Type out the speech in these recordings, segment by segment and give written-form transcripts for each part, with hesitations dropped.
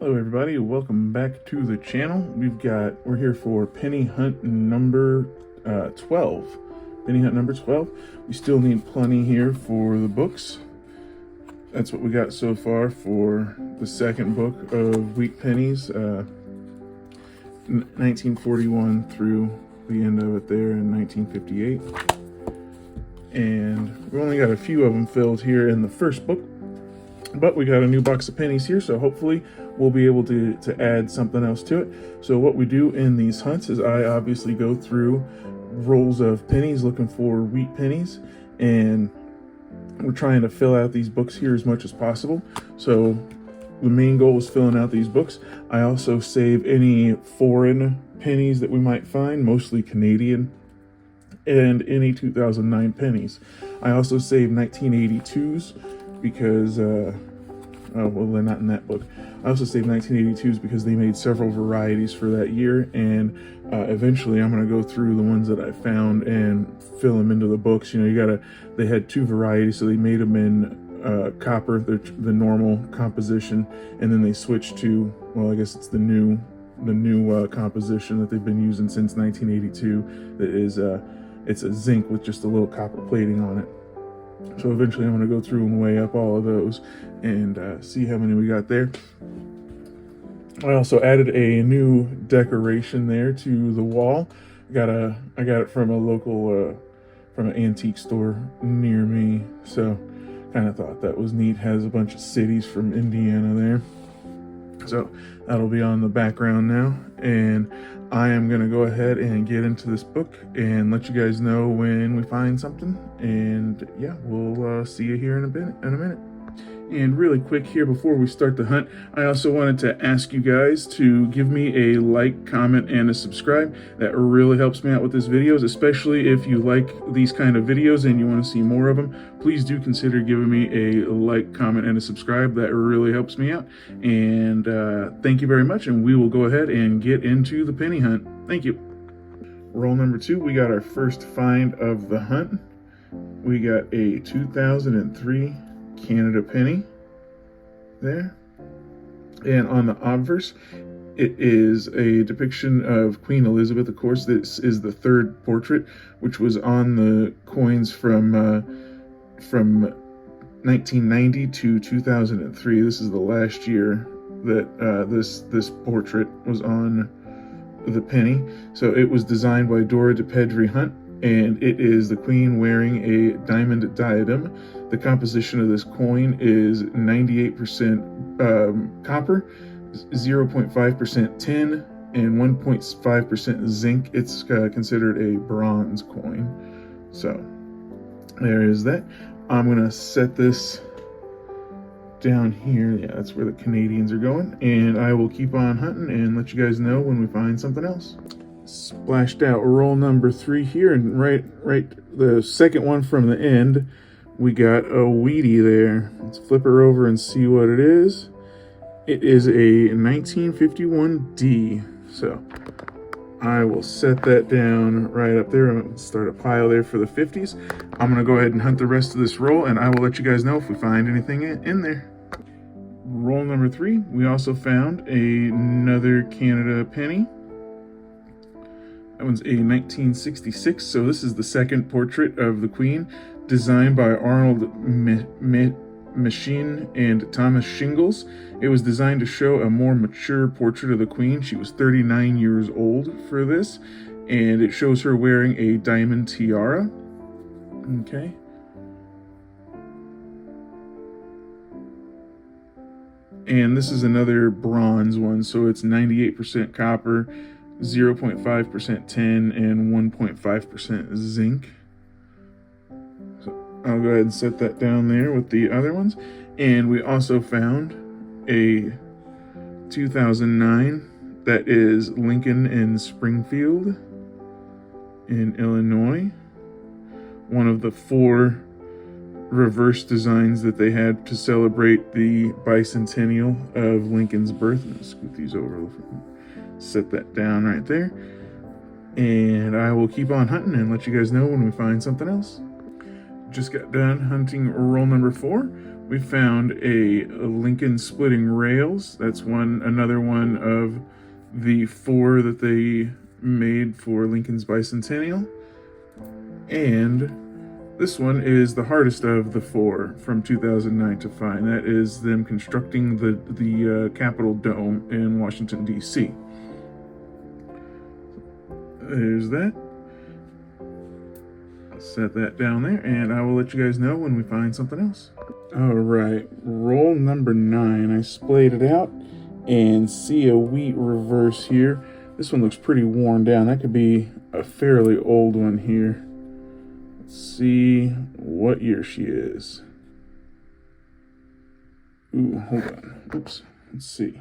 Hello everybody, welcome back to the channel. We're here for penny hunt number 12. Penny hunt number 12. We still need plenty here for the books. That's what we got so far for the second book of Wheat Pennies, 1941 through the end of it there in 1958. And we only got a few of them filled here in the first book, but we got a new box of pennies here, so hopefully we'll be able to add something else to it. So what we do in these hunts is I obviously go through rolls of pennies looking for wheat pennies, and we're trying to fill out these books here as much as possible. So the main goal is filling out these books. I also save any foreign pennies that we might find, mostly Canadian, and any 2009 pennies. I also save 1982s because well, they're not in that book. I also saved 1982s because they made several varieties for that year, and eventually I'm going to go through the ones that I found and fill them into the books. You know, they had two varieties, so they made them in copper, the normal composition, and then they switched to, well, I guess it's the new composition that they've been using since 1982. That is, it's a zinc with just a little copper plating on it. So eventually I'm going to go through and weigh up all of those and see how many we got there. I also added a new decoration there to the wall. I got it from a local, from an antique store near me. So kind of thought that was neat. Has a bunch of cities from Indiana there. So that'll be on the background now. And I am going to go ahead and get into this book and let you guys know when we find something. And yeah, we'll see you here in a minute. And really quick here before we start the hunt, I also wanted to ask you guys to give me a like, comment, and a subscribe. That really helps me out with these videos, especially if you like these kind of videos and you want to see more of them. Please do consider giving me a like, comment, and a subscribe. That really helps me out. And thank you very much, and we will go ahead and get into the penny hunt. Thank you. Roll number 2, we got our first find of the hunt. We got a 2003 Canada penny there, and on the obverse it is a depiction of Queen Elizabeth. Of course, this is the third portrait, which was on the coins from 1990 to 2003. This is the last year that this portrait was on the penny. So it was designed by Dora de Pedri Hunt, and it is the Queen wearing a diamond diadem. The composition of this coin is 98% copper, 0.5% tin, and 1.5% zinc. It's considered a bronze coin. So there is that. I'm going to set this down here. Yeah, that's where the Canadians are going. And I will keep on hunting and let you guys know when we find something else. Splashed out roll number 3 here, and right the second one from the end, we got a Wheatie there. Let's flip her over and see what it is. It is a 1951 D. So I will set that down right up there. I'm going to start a pile there for the 50s. I'm going to go ahead and hunt the rest of this roll, and I will let you guys know if we find anything in there. Roll number 3, we also found another Canada penny. That one's a 1966, so this is the second portrait of the Queen, designed by Arnold Machine and Thomas Shingles. It was designed to show a more mature portrait of the Queen. She was 39 years old for this, and it shows her wearing a diamond tiara. Okay. And this is another bronze one, so it's 98% copper, 0.5% tin, and 1.5% zinc. So I'll go ahead and set that down there with the other ones. And we also found a 2009 that is Lincoln in Springfield in Illinois. One of the 4 reverse designs that they had to celebrate the bicentennial of Lincoln's birth. I'm going to scoot these over. Set that down right there, and I will keep on hunting and let you guys know when we find something else. Just got done hunting roll number 4. we found a Lincoln splitting rails. That's another one of the 4 that they made for Lincoln's bicentennial. And this one is the hardest of the 4 from 2009 to find. That is them constructing the Capitol Dome in Washington, D.C. There's that. Set that down there, and I will let you guys know when we find something else. All right, roll number 9. I splayed it out and see a wheat reverse here. This one looks pretty worn down. That could be a fairly old one here. Let's see what year she is. Ooh, hold on. Oops. Let's see.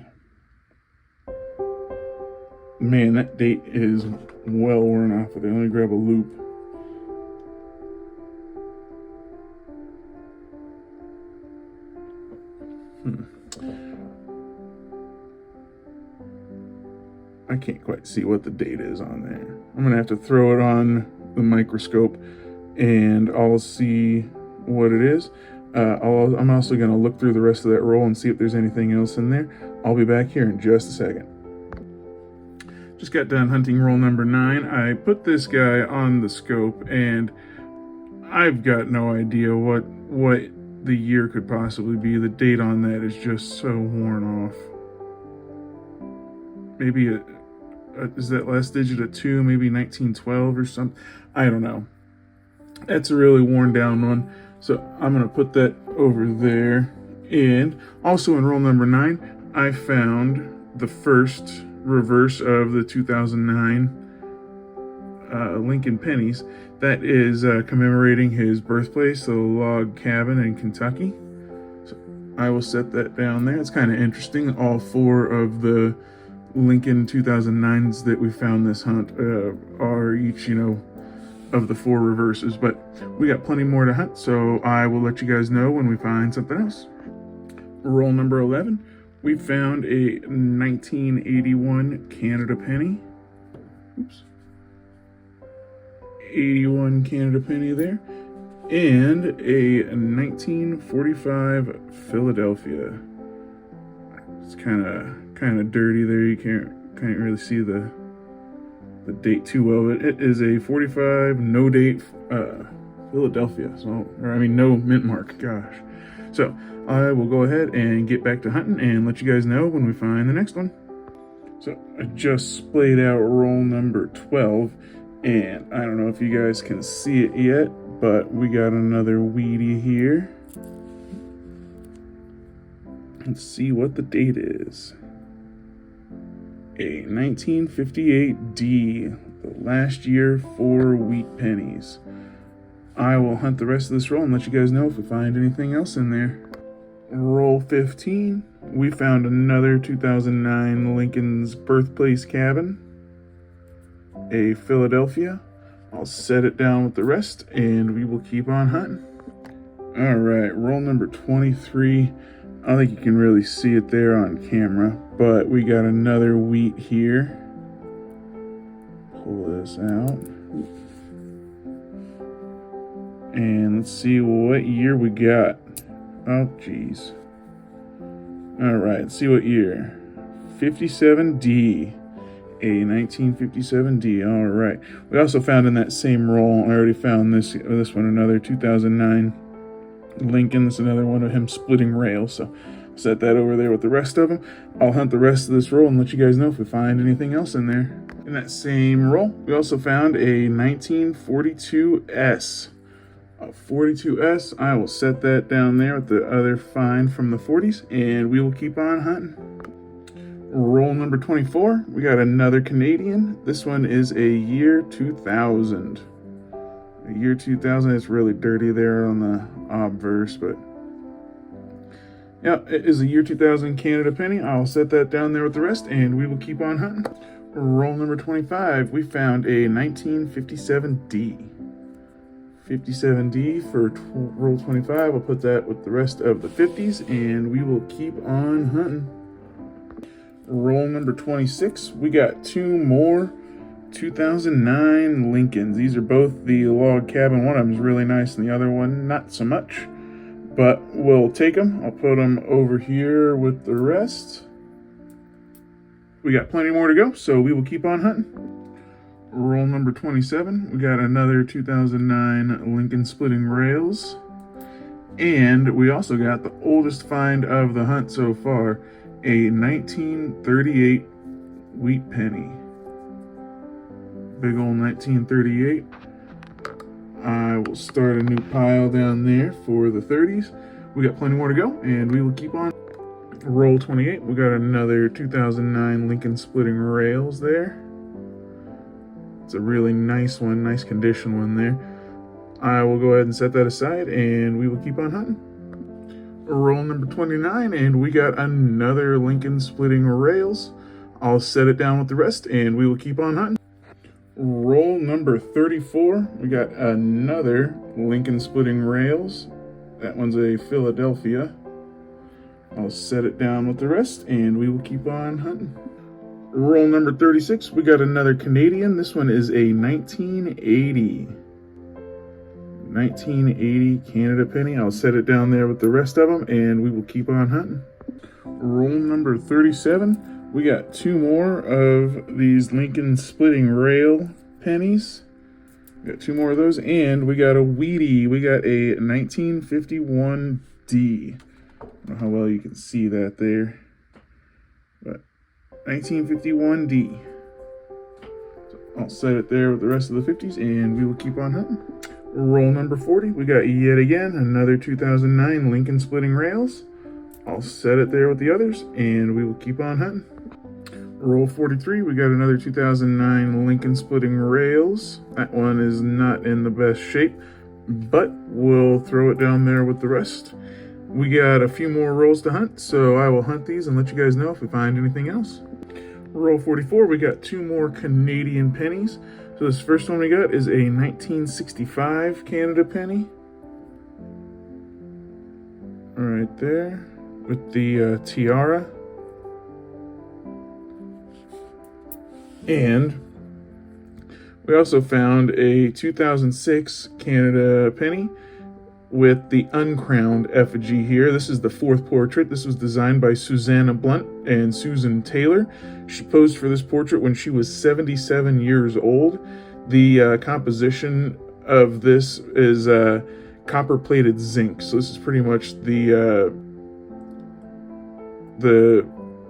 Man, that date is well worn off of it. Let me grab a loop. I can't quite see what the date is on there. I'm gonna have to throw it on the microscope and I'll see what it is. I'm also gonna look through the rest of that roll and see if there's anything else in there. I'll be back here in just a second. Just got done hunting roll number 9. I put this guy on the scope and I've got no idea what the year could possibly be. The date on that is just so worn off. Maybe is that last digit a 2? Maybe 1912 or something. I don't know. That's a really worn down one. So I'm gonna put that over there. And also in roll number 9, I found the first reverse of the 2009 Lincoln pennies. That is commemorating his birthplace, the log cabin in Kentucky. So I will set that down there. It's kind of interesting. All 4 of the Lincoln 2009s that we found this hunt are each, of the 4 reverses, but we got plenty more to hunt, so I will let you guys know when we find something else. Roll number 11, we found a 1981 Canada penny. Oops. 81 Canada penny there, and a 1945 Philadelphia. It's kind of dirty there. You can't really see the date too well, but it is a 45 no date Philadelphia. So, no mint mark. Gosh. So I will go ahead and get back to hunting and let you guys know when we find the next one. So I just splayed out roll number 12, and I don't know if you guys can see it yet, but we got another weedy here. Let's see what the date is. A 1958 D, the last year for wheat pennies. I will hunt the rest of this roll and let you guys know if we find anything else in there. Roll 15, we found another 2009 Lincoln's birthplace cabin, a Philadelphia. I'll set it down with the rest and we will keep on hunting. All right, roll number 23. I don't think you can really see it there on camera, but we got another wheat here. Pull this out. And let's see what year we got. Oh, geez. All right, let's see what year. 57D. A 1957D. All right. We also found in that same roll, I already found this one, another 2009 Lincoln. That's another one of him splitting rails. So set that over there with the rest of them. I'll hunt the rest of this roll and let you guys know if we find anything else in there. In that same roll, we also found a 1942S. A 42S. I will set that down there with the other find from the 40s, and we will keep on hunting. Roll number 24, we got another Canadian. This one is a year 2000. A year 2000, it's really dirty there on the obverse, but yeah, it is a year 2000 Canada penny. I'll set that down there with the rest, and we will keep on hunting. Roll number 25, we found a 1957D. 57D for roll 25. I'll put that with the rest of the 50s, and we will keep on hunting. Roll number 26, we got 2 more 2009 Lincolns. These are both the log cabin. One of them is really nice and the other one not so much. but we'll take them. I'll put them over here with the rest. We got plenty more to go, so we will keep on hunting. Roll number 27. We got another 2009 Lincoln Splitting Rails. And we also got the oldest find of the hunt so far, a 1938 wheat penny. Big old 1938. I will start a new pile down there for the 30s. We got plenty more to go, and we will keep on. Roll 28. We got another 2009 Lincoln Splitting Rails there. It's a really nice one, nice condition one there. I will go ahead and set that aside, and we will keep on hunting. Roll number 29, and we got another Lincoln Splitting Rails. I'll set it down with the rest, and we will keep on hunting. Roll number 34, we got another Lincoln Splitting Rails. That one's a Philadelphia. I'll set it down with the rest, and we will keep on hunting. Roll number 36, we got another Canadian. This one is a 1980 Canada penny. I'll set it down there with the rest of them, and we will keep on hunting. Roll number 37, we got two more of these Lincoln Splitting Rail pennies. We got two more of those, and we got a Wheatie. We got a 1951D. I don't know how well you can see that there, but 1951D. So I'll set it there with the rest of the 50s, and we will keep on hunting. Roll number 40, we got yet again another 2009 Lincoln Splitting Rails. I'll set it there with the others, and we will keep on hunting. Roll 43, we got another 2009 Lincoln Splitting Rails. That one is not in the best shape, but we'll throw it down there with the rest. We got a few more rolls to hunt, so I will hunt these and let you guys know if we find anything else. Roll 44, we got two more Canadian pennies. So this first one we got is a 1965 Canada penny. Right there, with the tiara. And we also found a 2006 Canada penny with the uncrowned effigy here. This is the fourth portrait. This was designed by Susanna Blunt and Susan Taylor. She posed for this portrait when she was 77 years old. The composition of this is copper-plated zinc. So this is pretty much the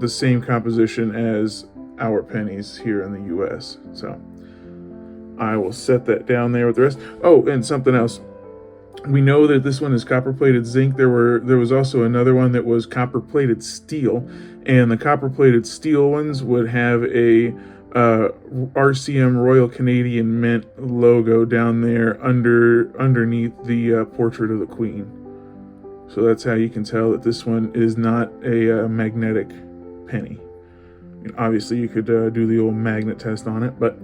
same composition as our pennies here in the U.S. So I will set that down there with the rest. Oh, and something else. We know that this one is copper-plated zinc. There was also another one that was copper-plated steel, and the copper-plated steel ones would have a RCM Royal Canadian Mint logo down there underneath the portrait of the Queen. So that's how you can tell that this one is not a magnetic penny. I mean, obviously, you could do the old magnet test on it, but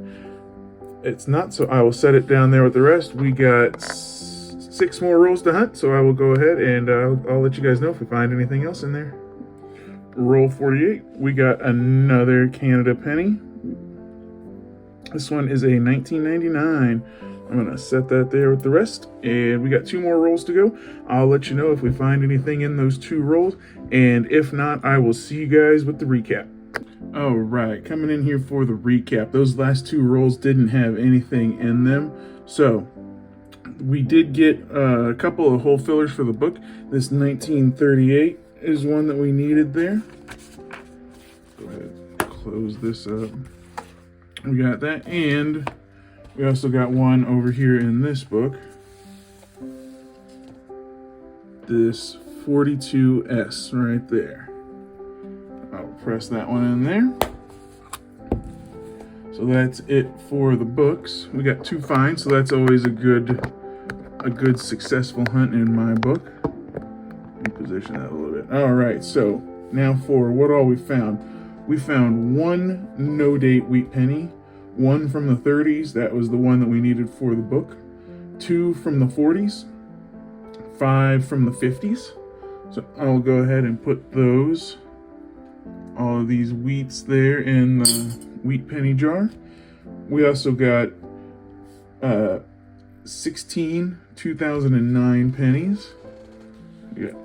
it's not. So I will set it down there with the rest. We got 6 more rolls to hunt, so I will go ahead and I'll let you guys know if we find anything else in there. Roll 48, we got another Canada penny. This one is a 1999. I'm gonna set that there with the rest, and we got 2 more rolls to go. I'll let you know if we find anything in those 2 rolls, and if not, I will see you guys with the recap. All right, coming in here for the recap. Those last 2 rolls didn't have anything in them, so we did get a couple of hole fillers for the book. This 1938 is one that we needed there. Go ahead and close this up. We got that, and we also got one over here in this book. This 42S right there. I'll press that one in there. So that's it for the books. We got 2 finds, so that's always a good successful hunt in my book. Let me position that a little bit. All right, so now for what all we found. We found 1 no-date wheat penny, 1 from the 30s, that was the one that we needed for the book, 2 from the 40s, 5 from the 50s. So I'll go ahead and put those, all of these wheats there in the wheat penny jar. We also got 16 2009 pennies. We got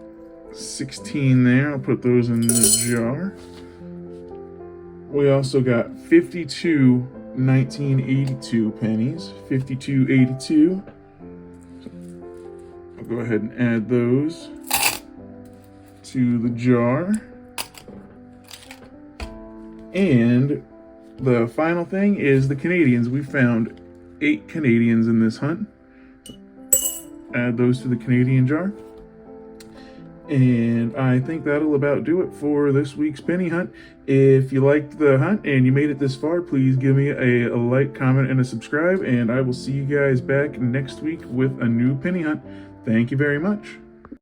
16 there. I'll put those in the jar. We also got 52 1982 pennies. 52.82. I'll go ahead and add those to the jar. And the final thing is the Canadians. We found 8 Canadians in this hunt. Add those to the Canadian jar. And I think that'll about do it for this week's penny hunt. If you liked the hunt and you made it this far, please give me a like, comment, and a subscribe. And I will see you guys back next week with a new penny hunt. Thank you very much.